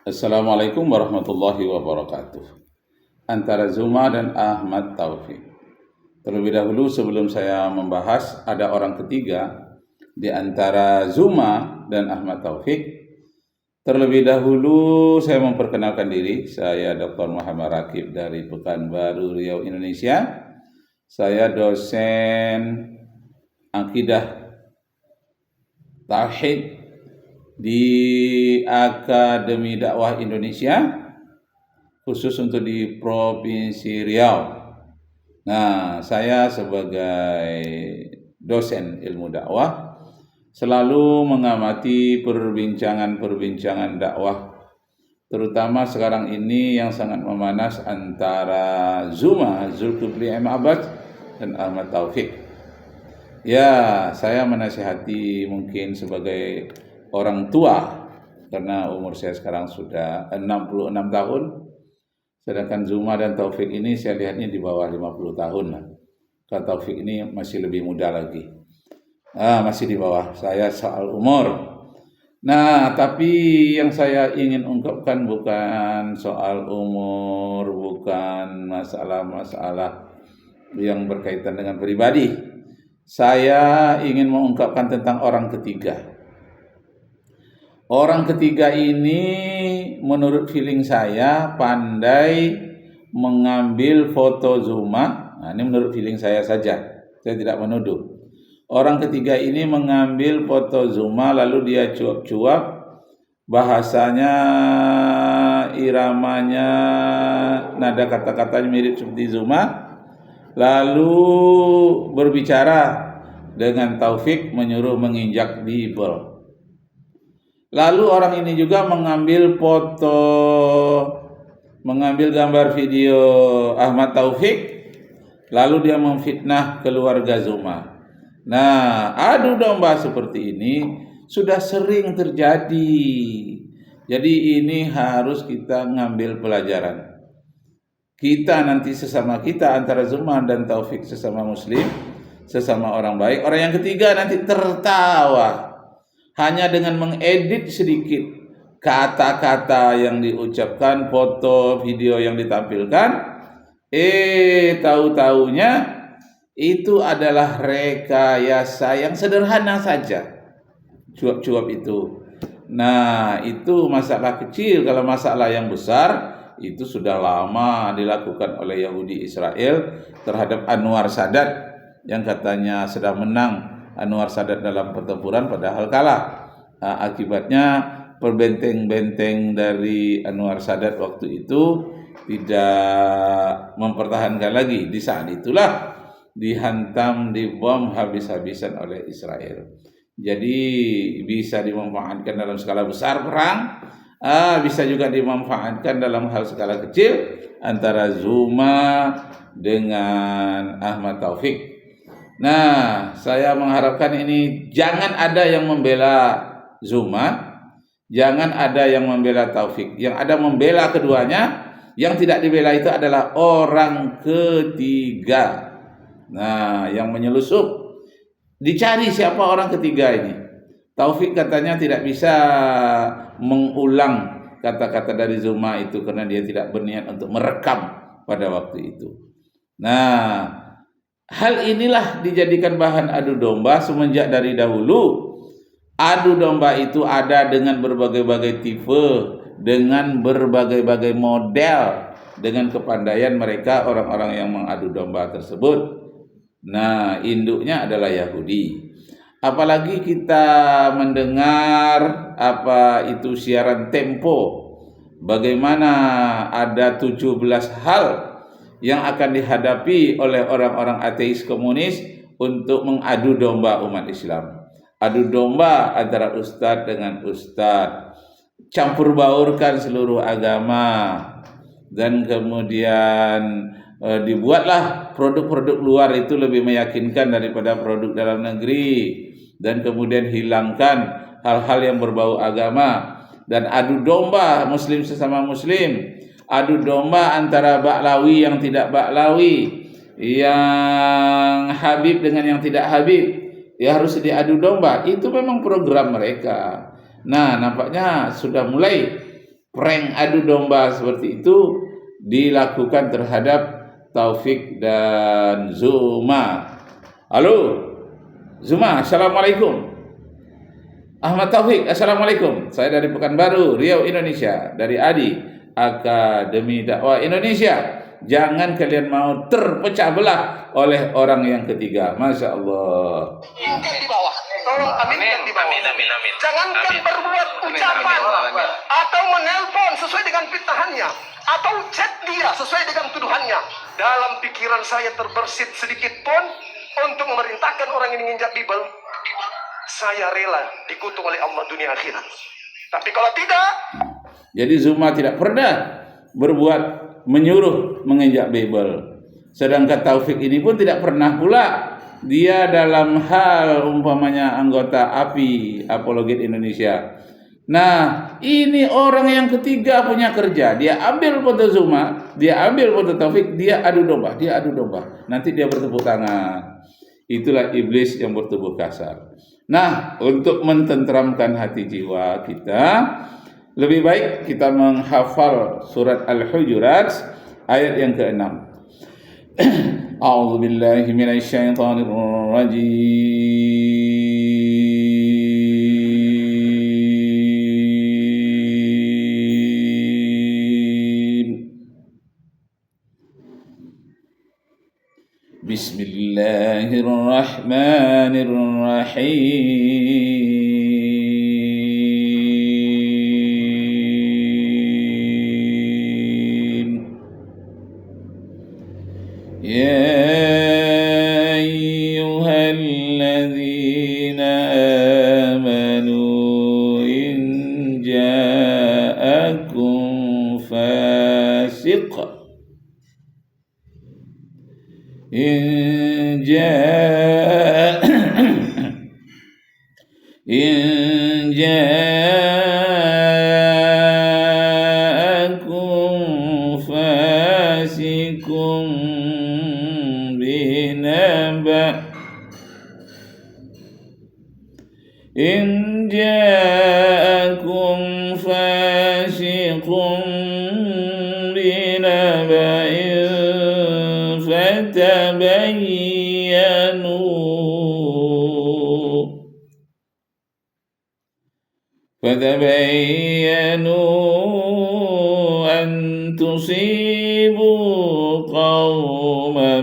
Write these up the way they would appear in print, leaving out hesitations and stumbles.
Assalamualaikum warahmatullahi wabarakatuh. Antara Zuma dan Ahmad Taufik. Terlebih dahulu sebelum saya membahas, ada orang ketiga di antara Zuma dan Ahmad Taufik. Terlebih dahulu saya memperkenalkan diri. Saya Dr. Muhammad Rakib dari Pekanbaru Riau, Indonesia. Saya dosen Akidah Tauhid di Akademi Dakwah Indonesia, khusus untuk di Provinsi Riau. Nah, saya sebagai dosen ilmu dakwah selalu mengamati perbincangan-perbincangan dakwah, terutama sekarang ini yang sangat memanas antara Zuma, Zulkifli M. Abbas dan Ahmad Taufik. Ya, saya menasihati mungkin sebagai orang tua, karena umur saya sekarang sudah 66 tahun, sedangkan Zuma dan Taufik ini saya lihatnya di bawah 50 tahun. Kalau Taufik ini masih lebih muda lagi, masih di bawah saya soal umur. Nah, tapi yang saya ingin ungkapkan bukan soal umur, bukan masalah-masalah yang berkaitan dengan pribadi. Saya ingin mengungkapkan tentang orang ketiga. Orang ketiga ini menurut feeling saya pandai mengambil foto Zuma. Nah, ini menurut feeling saya saja, saya tidak menuduh. Orang ketiga ini mengambil foto Zuma lalu dia cuap-cuap, bahasanya, iramanya, nada kata-katanya mirip seperti Zuma. Lalu berbicara dengan Taufik, menyuruh menginjak Bible. Lalu orang ini juga mengambil foto, mengambil gambar video Ahmad Taufik, lalu dia memfitnah keluarga Zuma. Nah, adu domba seperti ini sudah sering terjadi. Jadi ini harus kita ngambil pelajaran. Kita nanti sesama kita, antara Zuma dan Taufik, sesama muslim, sesama orang baik. Orang yang ketiga nanti tertawa hanya dengan mengedit sedikit kata-kata yang diucapkan, foto, video yang ditampilkan. Tahu-taunya itu adalah rekayasa yang sederhana saja, cuap-cuap itu. Nah, itu masalah kecil. Kalau masalah yang besar, itu sudah lama dilakukan oleh Yahudi Israel terhadap Anwar Sadat, yang katanya sedang menang Anwar Sadat dalam pertempuran, padahal kalah. Akibatnya perbenteng-benteng dari Anwar Sadat waktu itu tidak mempertahankan lagi. Di saat itulah dihantam, dibom habis-habisan oleh Israel. Jadi bisa dimanfaatkan dalam skala besar perang, bisa juga dimanfaatkan dalam hal skala kecil antara Zuma dengan Ahmad Taufik. Nah, saya mengharapkan ini jangan ada yang membela Zuma, jangan ada yang membela Taufik. Yang ada membela keduanya, yang tidak dibela itu adalah orang ketiga. Nah, yang menyelusup. Dicari siapa orang ketiga ini. Taufik katanya tidak bisa mengulang kata-kata dari Zuma itu karena dia tidak berniat untuk merekam pada waktu itu. Nah, hal inilah dijadikan bahan adu domba semenjak dari dahulu. Adu domba itu ada dengan berbagai-bagai tipe, dengan berbagai-bagai model, dengan kepandaian mereka orang-orang yang mengadu domba tersebut. Nah, induknya adalah Yahudi. Apalagi kita mendengar apa itu siaran Tempo, bagaimana ada 17 hal yang akan dihadapi oleh orang-orang ateis komunis untuk mengadu domba umat Islam. Adu domba antara ustadz dengan ustadz, campur baurkan seluruh agama, dan kemudian dibuatlah produk-produk luar itu lebih meyakinkan daripada produk dalam negeri, dan kemudian hilangkan hal-hal yang berbau agama, dan adu domba muslim sesama muslim, adu domba antara Baklawi yang tidak Baklawi, yang Habib dengan yang tidak Habib, ya harus diadu domba. Itu memang program mereka. Nah, nampaknya sudah mulai prank adu domba seperti itu dilakukan terhadap Taufik dan Zuma. Halo, Zuma, assalamualaikum. Ahmad Taufik, assalamualaikum. Saya dari Pekanbaru, Riau, Indonesia. Dari Adi, Akademi Dakwah Indonesia. Jangan kalian mau terpecah belah oleh orang yang ketiga. Masya Allah. Aminkan di bawah. Tolong aminkan di bawah. Amin. Jangankan berbuat ucapan atau menelpon sesuai dengan fitnahannya, atau chat dia sesuai dengan tuduhannya. Dalam pikiran saya terbersit sedikit pun untuk memerintahkan orang ini menginjak Bible. Saya rela dikutuk oleh Allah dunia akhirat. Tapi kalau tidak, jadi Zuma tidak pernah berbuat menyuruh menginjak Bible. Sedangkan Taufik ini pun tidak pernah pula dia dalam hal umpamanya anggota API, Apologet Indonesia. Nah, ini orang yang ketiga punya kerja. Dia ambil foto Zuma, dia ambil foto Taufik, dia adu domba. Nanti dia bertepuk tangan. Itulah iblis yang bertubuh kasar. Nah, untuk mententeramkan hati jiwa kita, lebih baik kita menghafal surat Al-Hujurat ayat yang ke-6. A'udzu billahi minasyaitonir rajim. Bismillahirrahmanirrahim. Ya ayyuhalladzina amanu in ja'akum fasiq in ja'akum fasikum binaba فتبينوا أن تصيبوا قوما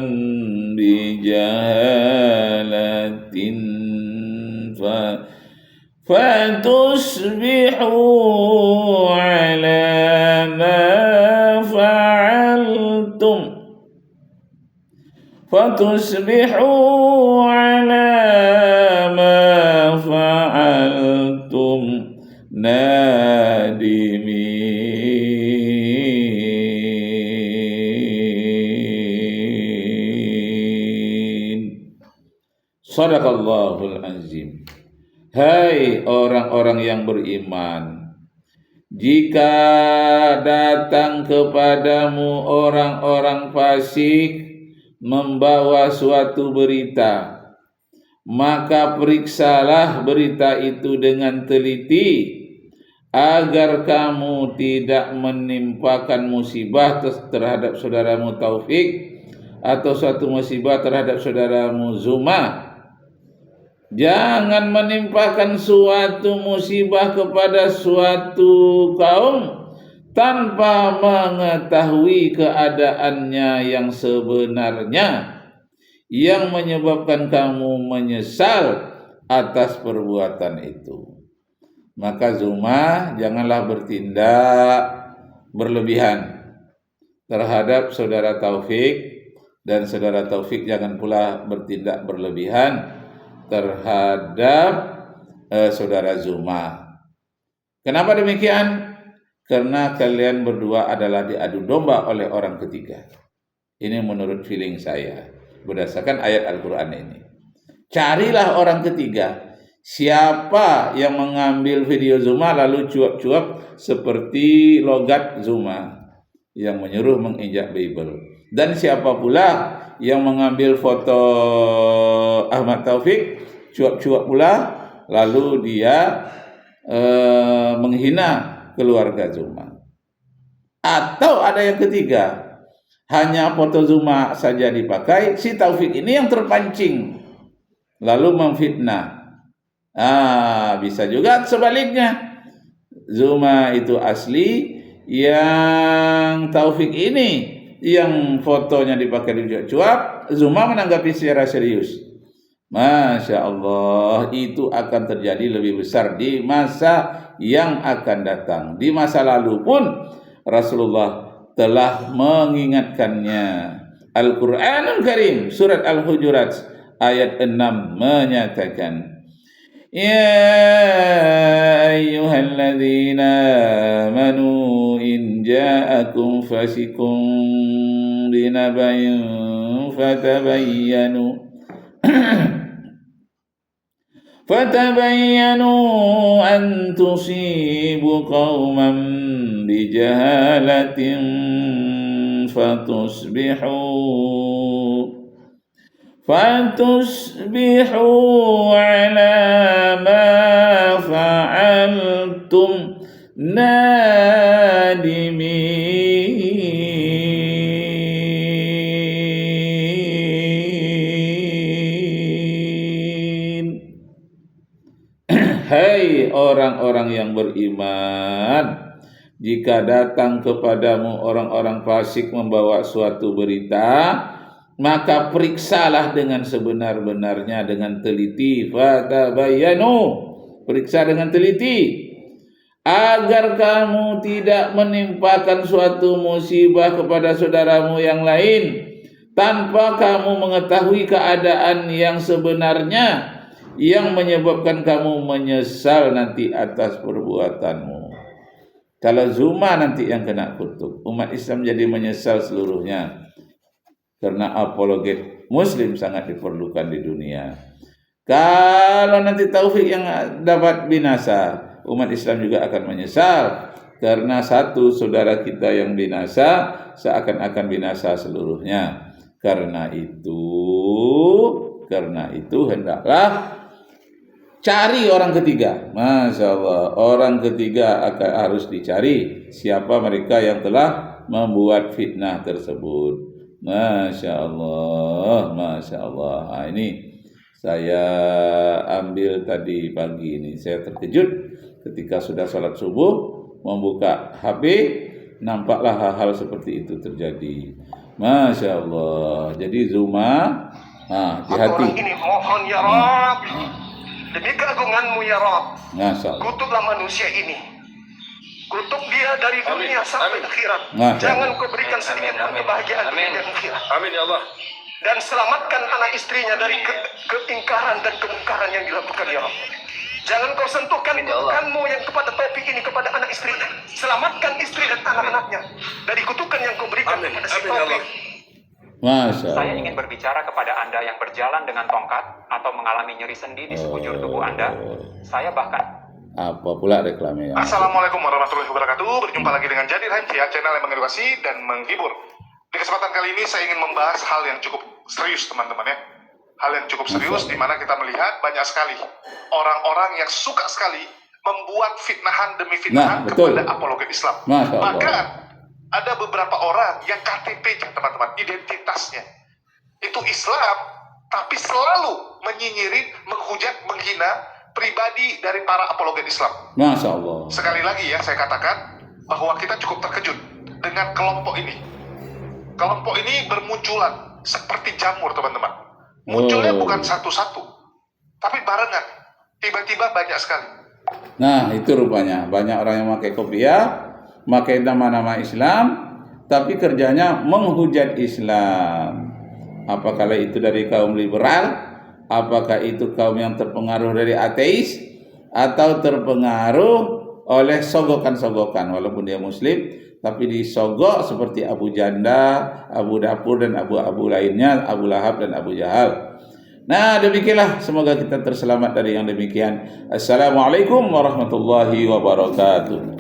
بجهالة فتصبحوا على ما فعلتم nadimin. Shadaqallahul azim. Hai orang-orang yang beriman, jika datang kepadamu orang-orang fasik membawa suatu berita, maka periksalah berita itu dengan teliti agar kamu tidak menimpakan musibah terhadap saudaramu Taufik atau suatu musibah terhadap saudaramu Zuma. Jangan menimpakan suatu musibah kepada suatu kaum tanpa mengetahui keadaannya yang sebenarnya, yang menyebabkan kamu menyesal atas perbuatan itu. Maka Zuma, janganlah bertindak berlebihan terhadap saudara Taufik, dan saudara Taufik jangan pula bertindak berlebihan terhadap saudara Zuma. Kenapa demikian? Karena kalian berdua adalah diadu domba oleh orang ketiga. Ini menurut feeling saya, berdasarkan ayat Al-Quran ini. Carilah orang ketiga. Siapa yang mengambil video Zuma lalu cuap-cuap seperti logat Zuma yang menyuruh menginjak Bible. Dan siapa pula yang mengambil foto Ahmad Taufik, cuap-cuap pula, lalu dia menghina keluarga Zuma. Atau ada yang ketiga, hanya foto Zuma saja dipakai, si Taufik ini yang terpancing lalu memfitnah. Bisa juga sebaliknya, Zuma itu asli, yang Taufik ini yang fotonya dipakai dicuap-cuap, Zuma menanggapi secara serius. Masya Allah, itu akan terjadi lebih besar di masa yang akan datang. Di masa lalu pun Rasulullah telah mengingatkannya. Al-Quranul Karim surat Al-Hujurat ayat 6 menyatakan, Ya ayyuhalladzina amanu in ja'akum fasikum binabain فتبينوا أن تصيبوا قوما بجهالة فتصبحوا على ما فعلتم nadimin. Hai orang-orang yang beriman, jika datang kepadamu orang-orang fasik membawa suatu berita, maka periksalah dengan sebenar-benarnya, dengan teliti. Fatabayyanu, periksa dengan teliti, agar kamu tidak menimpakan suatu musibah kepada saudaramu yang lain tanpa kamu mengetahui keadaan yang sebenarnya, yang menyebabkan kamu menyesal nanti atas perbuatanmu. Kalau Zuma nanti yang kena kutuk, umat Islam jadi menyesal seluruhnya. Karena apologet Muslim sangat diperlukan di dunia. Kalau nanti Taufik yang dapat binasa, umat Islam juga akan menyesal. Karena satu saudara kita yang binasa, seakan-akan binasa seluruhnya. Karena itu hendaklah cari orang ketiga. Masya Allah, orang ketiga harus dicari. Siapa mereka yang telah membuat fitnah tersebut. Masya Allah, Masya Allah. Ini saya ambil tadi pagi ini. Saya terkejut ketika sudah sholat subuh, membuka HP, nampaklah hal-hal seperti itu terjadi. Masya Allah. Jadi Zuma, hati-hati. Orang ini mohon ya Rabb, demi keagunganmu ya Rabb, kutuklah manusia ini, kutuk dia dari dunia sampai akhirat. Jangan kau berikan sedikit pun kebahagiaan di dunia akhirat. Amin ya Allah. Dan selamatkan anak istrinya dari keingkaran dan kemungkaran yang dilakukan ya Rabb. Jangan kau sentuhkan kutukanmu yang kepada Taufik ini, kepada anak istrinya. Selamatkan istri dan anak-anaknya dari kutukan yang kau berikan kepada si Taufik. Saya ingin berbicara kepada Anda yang berjalan dengan tongkat atau mengalami nyeri sendi di sekujur tubuh Anda. Saya bahkan... Apa pula reklamnya? Assalamualaikum warahmatullahi wabarakatuh. Berjumpa lagi dengan Jadi Rahim, channel yang mengedukasi dan menghibur. Di kesempatan kali ini saya ingin membahas hal yang cukup serius, teman-teman ya. Hal yang cukup serius di mana kita melihat banyak sekali orang-orang yang suka sekali membuat fitnahan demi fitnahan kepada apologet Islam. Bahkan ada beberapa orang yang KTP-nya, teman-teman, identitasnya itu Islam, tapi selalu menyinyirin, menghujat, menghina pribadi dari para apologet Islam. Masya Allah. Sekali lagi ya, saya katakan bahwa kita cukup terkejut dengan kelompok ini. Kelompok ini bermunculan seperti jamur, teman-teman. Munculnya bukan satu-satu, tapi barengan. Tiba-tiba banyak sekali. Nah, itu rupanya banyak orang yang pakai kopiah, pakai nama-nama Islam, tapi kerjanya menghujat Islam. Apakah itu dari kaum liberal, apakah itu kaum yang terpengaruh dari ateis, atau terpengaruh oleh sogokan-sogokan, walaupun dia Muslim, tapi disogok seperti Abu Janda, Abu Dapur, dan Abu-Abu lainnya, Abu Lahab dan Abu Jahal. Nah, demikianlah, semoga kita terselamat dari yang demikian. Assalamualaikum warahmatullahi wabarakatuh.